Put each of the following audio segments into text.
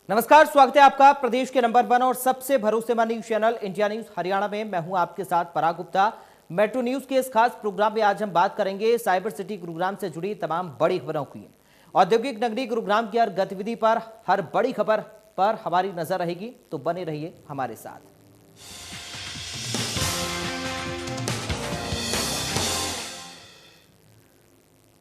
नमस्कार, स्वागत है आपका प्रदेश के नंबर 1 और सबसे भरोसेमंद news channel India news Haryana में। मैं हूं आपके साथ पराग गुप्ता। मेट्रो न्यूज के इस खास प्रोग्राम में आज हम बात करेंगे साइबर सिटी गुरुग्राम से जुड़ी तमाम बड़ी खबरों की। औद्योगिक नगरी गुरुग्राम की हर गतिविधि पर, हर बड़ी खबर पर हमारी नजर रहेगी, तो बने रहिए हमारे साथ।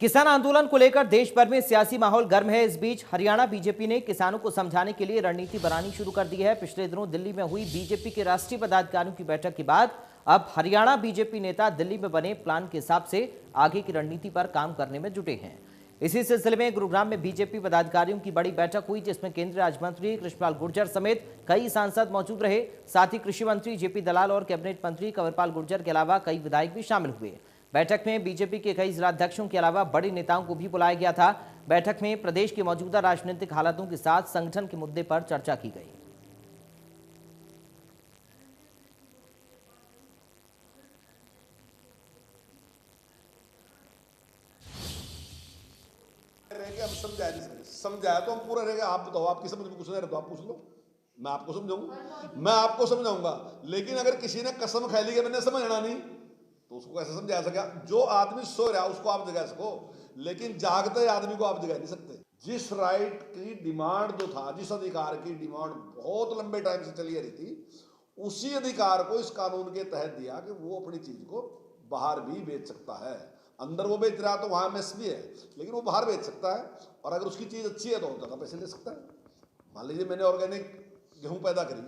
किसान आंदोलन को लेकर देश भर में सियासी माहौल गर्म है। इस बीच हरियाणा बीजेपी ने किसानों को समझाने के लिए रणनीति बनानी शुरू कर दी है। पिछले दिनों दिल्ली में हुई बीजेपी के राष्ट्रीय पदाधिकारियों की बैठक के बाद अब हरियाणा बीजेपी नेता दिल्ली में बने प्लान के हिसाब से आगे की रणनीति पर काम करने में जुटे हैं। इसी सिलसिले में गुरुग्राम में बीजेपी पदाधिकारियों की बड़ी बैठक हुई, जिसमें केंद्रीय राज्य मंत्री कृष्णपाल गुर्जर समेत कई सांसद मौजूद रहे। साथ ही कृषि मंत्री जेपी दलाल और कैबिनेट मंत्री कंवरपाल गुर्जर के अलावा कई विधायक भी शामिल हुए। बैठक में बीजेपी के कई जिलाध्यक्षों के अलावा बड़े नेताओं को भी बुलाया गया था। बैठक में प्रदेश की मौजूदा राजनीतिक हालातों के साथ संगठन के मुद्दे पर चर्चा की गई। हम समझाया तो हम पूरा रहेगा। आप बताओ, आपकी समझ में कुछ नहीं रहता, आप पूछ लो, मैं आपको समझाऊंगा, मैं आपको समझाऊंगा। लेकिन अगर किसी ने कसम खा ली कि मैंने समझना नहीं, तो उसको कैसे समझा सका? जो आदमी सो रहा है उसको आप जगा सको, लेकिन जागते आदमी को आप जगा नहीं सकते। जिस राइट की डिमांड जो था, जिस अधिकार की डिमांड बहुत लंबे टाइम से चली आ रही थी, उसी अधिकार को इस कानून के तहत दिया कि वो अपनी चीज को बाहर भी बेच सकता है। अंदर वो बेच रहा तो वहां एमएस भी है, लेकिन वो बाहर बेच सकता है, और अगर उसकी चीज अच्छी है तो ज्यादा पैसे ले सकता है। मान लीजिए मैंने ऑर्गेनिक गेहूं पैदा करी,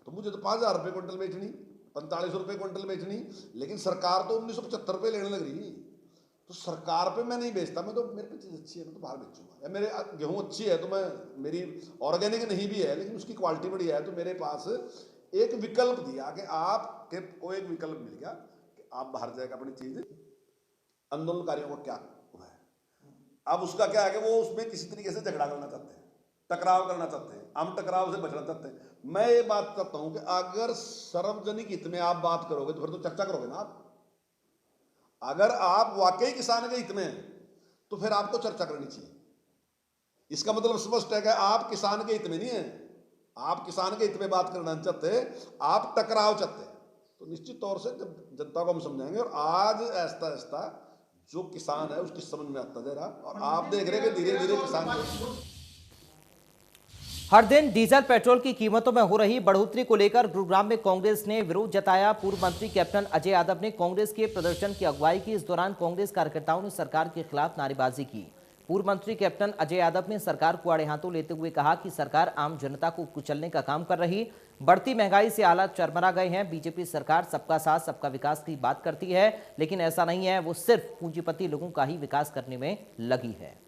तो मुझे तो 5,000 रुपये क्विंटल बेचनी, 45 रुपये क्विंटल बेचनी, लेकिन सरकार तो 1975 रुपये लेने लग रही। तो सरकार पे मैं नहीं बेचता, मैं तो, मेरे पे चीज अच्छी है मैं तो बाहर बेचूंगा। या मेरे गेहूं अच्छी है तो मैं, मेरी ऑर्गेनिक नहीं भी है लेकिन उसकी क्वालिटी बढ़िया है, तो मेरे पास एक विकल्प दिया कि आपको एक विकल्प मिल गया कि आप बाहर जाकर अपनी चीज। आंदोलनकारियों को क्या हुआ है, अब उसका क्या है कि वो उसमें किसी तरीके से झगड़ा करना चाहते हैं, टकराव करना चाहते हैं, हम टकराव से बचना चाहते हैं। मैं ये बात चाहता हूं कि अगर सार्वजनिक हित में आप बात करोगे तो फिर तो चर्चा करोगे ना आप। अगर आप वाकई किसान के हित में हैं तो फिर आपको चर्चा करनी चाहिए। इसका मतलब स्पष्ट है कि आप किसान के हित में नहीं है, आप किसान के हित में बात करना चाहते, आप टकराव चाहते हैं। तो निश्चित तौर से जब जनता को हम समझाएंगे, और आज ऐसा ऐसा जो किसान है उसकी समझ में आता जा रहा, और आप देख रहे हैं कि धीरे धीरे किसान हर दिन डीजल पेट्रोल की कीमतों में हो रही बढ़ोतरी को लेकर गुरुग्राम में कांग्रेस ने विरोध जताया। पूर्व मंत्री कैप्टन अजय यादव ने कांग्रेस के प्रदर्शन की अगुवाई की। इस दौरान कांग्रेस कार्यकर्ताओं ने सरकार के खिलाफ नारेबाजी की। पूर्व मंत्री कैप्टन अजय यादव ने सरकार को आड़े हाथों लेते हुए कहा कि सरकार आम जनता को कुचलने का काम कर रही। बढ़ती महंगाई से हालात चरमरा गए हैं। बीजेपी सरकार सबका साथ सबका विकास की बात करती है, लेकिन ऐसा नहीं है, वो सिर्फ पूंजीपति लोगों का ही विकास करने में लगी है।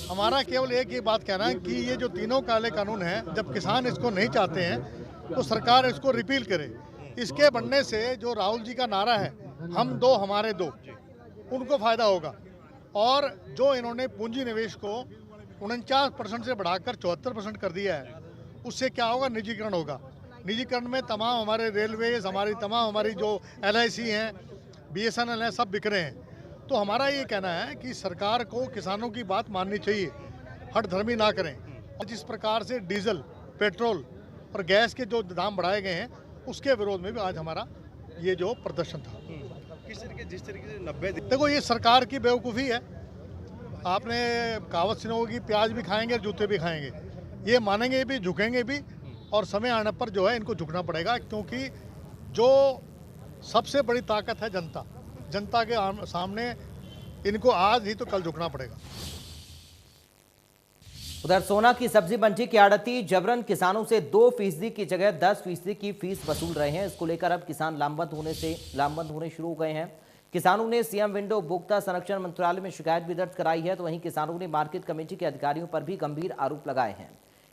हमारा केवल एक ही बात कहना है कि ये जो तीनों काले कानून हैं, जब किसान इसको नहीं चाहते हैं तो सरकार इसको रिपील करे। इसके बनने से जो राहुल जी का नारा है, हम दो हमारे दो, उनको फायदा होगा। और जो इन्होंने पूंजी निवेश को 49% से बढ़ाकर 74% कर दिया है, उससे क्या होगा? निजीकरण होगा। निजीकरण में तमाम हमारे रेलवेज, हमारी जो LIC हैं, BSNL हैं, सब बिक रहे हैं। तो हमारा ये कहना है कि सरकार को किसानों की बात माननी चाहिए, हठधर्मी ना करें। जिस प्रकार से डीजल, पेट्रोल और गैस के जो दाम बढ़ाए गए हैं, उसके विरोध में भी आज हमारा ये जो प्रदर्शन था। जिस तरीके से 90 देखो, ये सरकार की बेवकूफ़ी है। आपने कहावत सुनी होगी, प्याज भी खाएंगे और जूते भी खाएंगे। ये मानेंगे भी, झुकेंगे भी, और समय आने पर जो है इनको झुकना पड़ेगा, क्योंकि जो सबसे बड़ी ताकत है जनता, जनता के सामने इनको आज ही तो कल झुकना पड़ेगा। उधर सोना की सब्जी मंडी के आड़ती जबरन किसानों से 2% की जगह 10% की फीस वसूल रहे हैं। इसको लेकर अब किसान लामबंद होने शुरू हो गए हैं। किसानों ने सीएम विंडो उपभोक्ता संरक्षण मंत्रालय में शिकायत भी दर्ज कराई है। तो वहीं किसानों ने मार्केट कमेटी के अधिकारियों पर भी गंभीर आरोप लगाए हैं।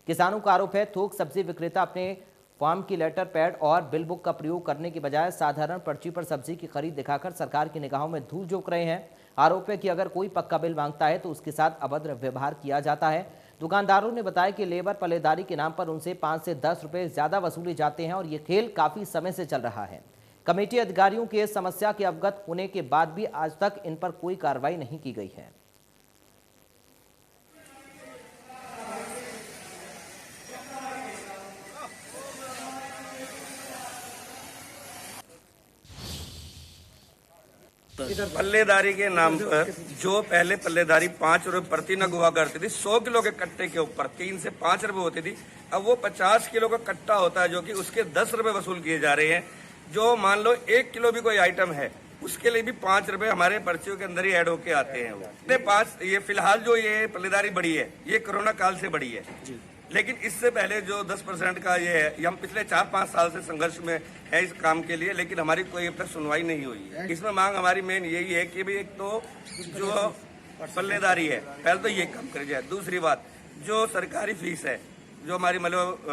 किसानों का आरोप है, थोक सब्जी विक्रेता अपने फार्म की लेटर पैड और बिल बुक का प्रयोग करने के बजाय साधारण पर्ची पर सब्जी की खरीद दिखाकर सरकार की निगाहों में धूल झोंक रहे हैं। आरोप है कि अगर कोई पक्का बिल मांगता है तो उसके साथ अभद्र व्यवहार किया जाता है। दुकानदारों ने बताया कि लेबर पल्लेदारी के नाम पर उनसे 5 से 10 रुपए ज्यादा वसूले जाते हैं और ये खेल काफी समय से चल रहा है। कमेटी अधिकारियों के समस्या के अवगत होने के बाद भी आज तक इन पर कोई कार्रवाई नहीं की गई है। पल्लेदारी के नाम पर जो पहले पल्लेदारी 5 रुपए प्रति नग हुआ करती थी, 100 किलो के कट्टे के ऊपर 3 से 5 रुपए होती थी, अब वो 50 किलो का कट्टा होता है, जो कि उसके 10 रुपए वसूल किए जा रहे हैं। जो मान लो 1 किलो भी कोई आइटम है, उसके लिए भी 5 रुपए हमारे पर्चियों के अंदर ही ऐड होके आते हैं। वो पास ये फिलहाल जो ये पल्लेदारी बढ़ी है, ये कोरोना काल से बढ़ी है, लेकिन इससे पहले जो 10% का ये है, ये हम पिछले 4-5 साल से संघर्ष में है इस काम के लिए, लेकिन हमारी कोई अब तक सुनवाई नहीं हुई है। इसमें मांग हमारी मेन यही है कि भाई एक तो जो पल्लेदारी है, पहले तो ये कम कर जाए। दूसरी बात, जो सरकारी फीस है, जो हमारी मतलब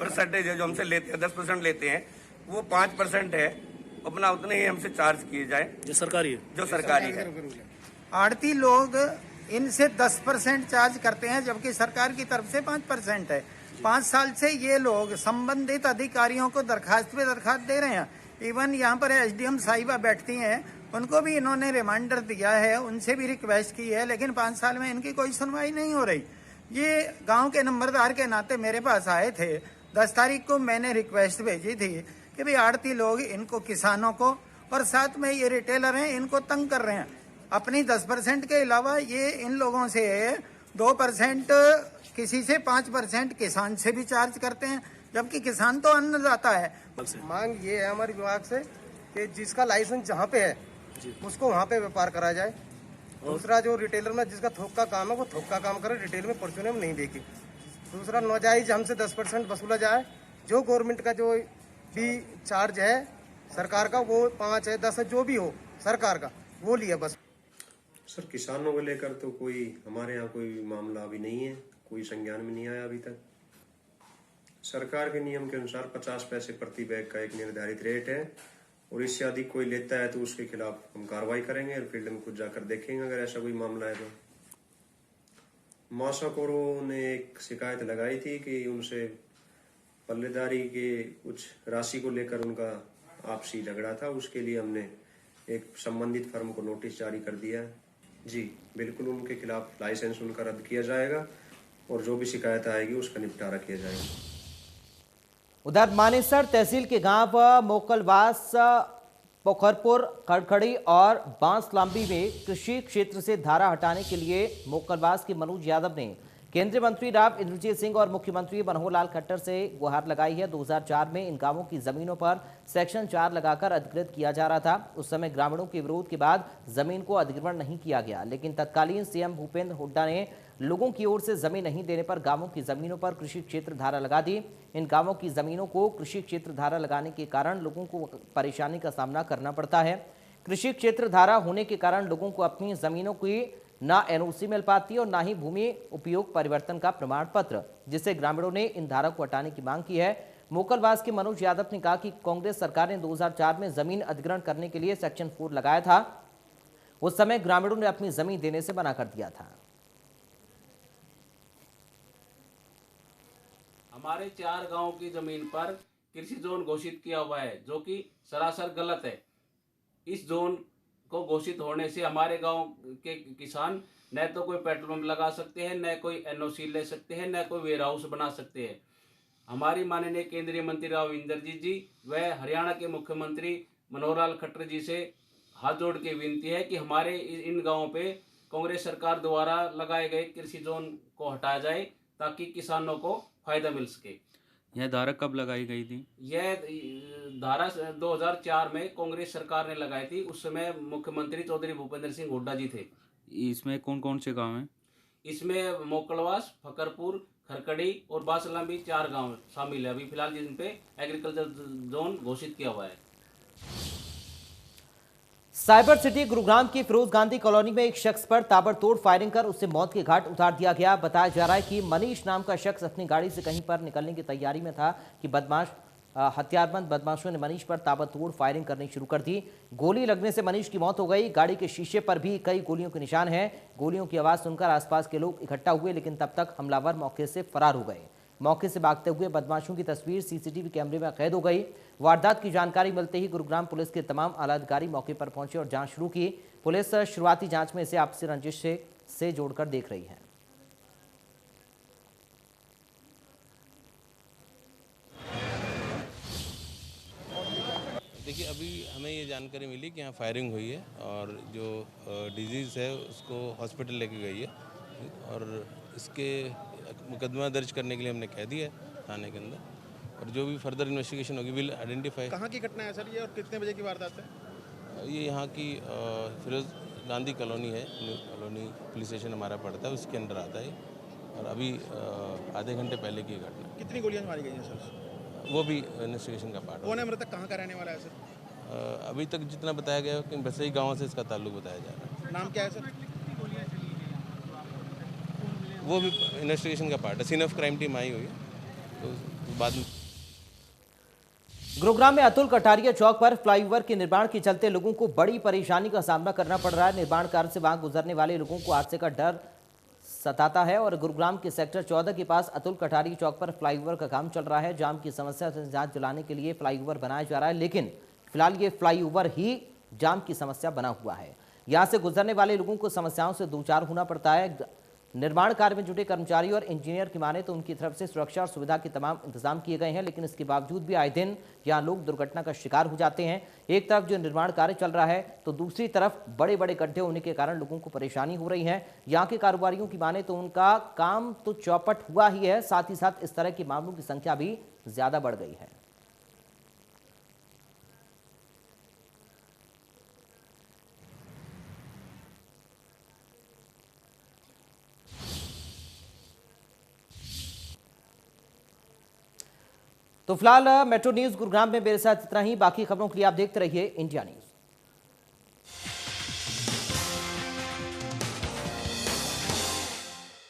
परसेंटेज है जो हमसे लेते हैं, 10% लेते हैं, वो 5% है, अपना उतने ही हमसे चार्ज किए जाए जो सरकारी है। आड़ती लोग इनसे 10% चार्ज करते हैं, जबकि सरकार की तरफ से 5% है। 5 साल से ये लोग संबंधित अधिकारियों को दरखास्त पे दरखास्त दे रहे हैं। इवन यहाँ पर एसडीएम साहिबा बैठती हैं, उनको भी इन्होंने रिमाइंडर दिया है, उनसे भी रिक्वेस्ट की है, लेकिन 5 साल में इनकी कोई सुनवाई नहीं हो रही। ये गांव के नंबरदार के नाते मेरे पास आए थे। 10 तारीख को मैंने रिक्वेस्ट भेजी थी कि भाई आड़ती लोग इनको, किसानों को और साथ में ये रिटेलर हैं, इनको तंग कर रहे हैं। अपनी 10% के अलावा ये इन लोगों से 2%, किसी से 5% किसान से भी चार्ज करते हैं, जबकि किसान तो अन्नदाता है। मांग ये है हमारे विभाग से कि जिसका लाइसेंस जहाँ पे है उसको वहाँ पे व्यापार करा जाए। दूसरा, जो रिटेलर में जिसका थोक का काम है वो थोक का काम करे, रिटेल में परचूने में नहीं देखी। दूसरा, नाजायज हमसे 10% वसूला जाए। जो गवर्नमेंट का जो भी चार्ज है सरकार का, वो 5 है 10 है, जो भी हो सरकार का, वो लिया बस। सर, किसानों को लेकर तो कोई हमारे यहाँ कोई मामला अभी नहीं है, कोई संज्ञान में नहीं आया अभी तक। सरकार के नियम के अनुसार 50 पैसे प्रति बैग का एक निर्धारित रेट है, और इससे अधिक कोई लेता है तो उसके खिलाफ हम कार्रवाई करेंगे और फील्ड में खुद जाकर देखेंगे अगर ऐसा कोई मामला है तो। मौसाकोरों ने एक शिकायत लगाई थी कि उनसे पल्लेदारी के कुछ राशि को लेकर उनका आपसी झगड़ा था, उसके लिए हमने एक संबंधित फर्म को नोटिस जारी कर दिया है। जी बिल्कुल, उनके खिलाफ लाइसेंस उनका रद्द किया जाएगा और जो भी शिकायत आएगी उसका निपटारा किया जाएगा। उधर मानेसर तहसील के गांव मोकलवास, पोखरपुर, खड़खड़ी और बांसलांबी में कृषि क्षेत्र से धारा हटाने के लिए मोकलवास के मनोज यादव ने केंद्रीय मंत्री राव इंद्रजीत सिंह और मुख्यमंत्री मनोहर लाल खट्टर से गुहार लगाई है। 2004 में इन गांवों की जमीनों पर सेक्शन 4 लगाकर अधिकृत किया जा रहा था। उस समय ग्रामीणों के विरोध के बाद जमीन को अधिग्रहण नहीं किया गया, लेकिन तत्कालीन सीएम भूपेंद्र हुड्डा ने लोगों की ओर से जमीन नहीं देने पर गांवों की जमीनों पर कृषि क्षेत्र धारा लगा दी। इन गांवों की जमीनों को कृषि क्षेत्र धारा लगाने के कारण लोगों को परेशानी का सामना करना पड़ता है। कृषि क्षेत्र धारा होने के कारण लोगों को अपनी जमीनों की ना एनओसी मिल पाती और ना ही भूमि उपयोग परिवर्तन का प्रमाण पत्र, जिससे ग्रामीणों ने इन धारा को हटाने की मांग की है। मोकलवास के मनोज यादव ने कहा कि कांग्रेस सरकार ने 2004 में जमीन अधिग्रहण करने के लिए सेक्शन 4 लगाया था। उस समय ग्रामीणों ने अपनी जमीन देने से मना कर दिया था। हमारे 4 गांव की जमीन पर कृषि जोन घोषित किया हुआ है, जो कि सरासर गलत है। इस जोन को घोषित होने से हमारे गांव के किसान न तो कोई पेट्रोल पंप लगा सकते हैं, न कोई एनओसी ले सकते हैं, न कोई वेयर हाउस बना सकते हैं। हमारी माननीय केंद्रीय मंत्री राव इंद्रजीत जी व हरियाणा के मुख्यमंत्री मनोहर लाल खट्टर जी से हाथ जोड़ के विनती है कि हमारे इन गाँवों पे कांग्रेस सरकार द्वारा लगाए गए कृषि जोन को हटाया जाए, ताकि किसानों को फायदा मिल सके। यह धारा कब लगाई गई थी? यह धारा 2004 में कांग्रेस सरकार ने लगाई थी। उस समय मुख्यमंत्री चौधरी भूपेंद्र सिंह हुड्डा जी थे। इसमें कौन कौन से गांव हैं? इसमें मोकलवास, फकरपुर, खरकड़ी और बासलांबी 4 गांव शामिल है अभी फिलहाल, जिन पे एग्रीकल्चर जोन घोषित किया हुआ है। साइबर सिटी गुरुग्राम की फिरोज गांधी कॉलोनी में एक शख्स पर ताबड़तोड़ फायरिंग कर उससे मौत के घाट उतार दिया गया। बताया जा रहा है कि मनीष नाम का शख्स अपनी गाड़ी से कहीं पर निकलने की तैयारी में था कि हथियारबंद बदमाशों ने मनीष पर ताबड़तोड़ फायरिंग करनी शुरू कर दी। गोली लगने से मनीष की मौत हो गई। गाड़ी के शीशे पर भी कई गोलियों के निशान हैं। गोलियों की आवाज सुनकर आसपास के लोग इकट्ठा हुए, लेकिन तब तक हमलावर मौके से फरार हो गए। मौके से भागते हुए बदमाशों की तस्वीर सीसीटीवी कैमरे में कैद हो गई। वारदात की जानकारी मिलते ही गुरुग्राम पुलिस के तमाम आला अधिकारी मौके पर पहुंचे और जांच शुरू की। पुलिस शुरुआती जांच में इसे आपसी रंजिश से जोड़कर देख रही है। देखिए, अभी हमें ये जानकारी मिली कि यहाँ फायरिंग हुई है और जो डिजीज़ है उसको हॉस्पिटल लेके गई है और इसके मुकदमा दर्ज करने के लिए हमने कह दिया है थाने के अंदर और जो भी फर्दर इन्वेस्टिगेशन होगी विल आइडेंटिफाई। कहाँ की घटना है सर ये और कितने बजे की वारदात है? ये यहाँ की फिरोज गांधी कॉलोनी है, न्यू कॉलोनी पुलिस स्टेशन हमारा पड़ता है, उसके अंदर आता है और अभी आधे घंटे पहले की घटना। कितनी गोलियाँ मारी गई हैं सर? वो भी इन्वेस्टिगेशन का पार्ट। कौन है मृतक, कहाँ का रहने वाला है सर? अभी तक जितना बताया गया है कि बसई गांव से इसका ताल्लुक बताया जा रहा है। नाम क्या है सर? वो भी इन्वेस्टिगेशन का पार्ट है। सीन ऑफ क्राइम टीम आई हुई है तो बाद में। गुरुग्राम में अतुल कटारिया चौक पर फ्लाईओवर के निर्माण के चलते लोगों को बड़ी परेशानी का सामना करना पड़ रहा है। निर्माण कार्य से वहां गुजरने वाले लोगों को हादसे का डर सताता है और गुरुग्राम के सेक्टर 14 के पास अतुल कटारिया चौक पर फ्लाईओवर का काम चल रहा है। जाम की समस्या से निजात दिलाने के लिए फ्लाईओवर बनाया जा रहा है, लेकिन फिलहाल ये फ्लाईओवर ही जाम की समस्या बना हुआ है। यहां से गुजरने वाले लोगों को समस्याओं से दो चार होना पड़ता है। निर्माण कार्य में जुटे कर्मचारी और इंजीनियर की माने तो उनकी तरफ से सुरक्षा और सुविधा के तमाम इंतजाम किए गए हैं, लेकिन इसके बावजूद भी आए दिन यहां लोग दुर्घटना का शिकार हो जाते हैं। एक तरफ जो निर्माण कार्य चल रहा है तो दूसरी तरफ बड़े बड़े गड्ढे होने के कारण लोगों को परेशानी हो रही है। यहाँ के कारोबारियों की माने तो उनका काम तो चौपट हुआ ही है, साथ ही साथ इस तरह के मामलों की संख्या भी ज्यादा बढ़ गई है। तो फिलहाल मेट्रो न्यूज गुरुग्राम में मेरे साथ इतना ही। बाकी खबरों के लिए आप देखते रहिए इंडिया न्यूज।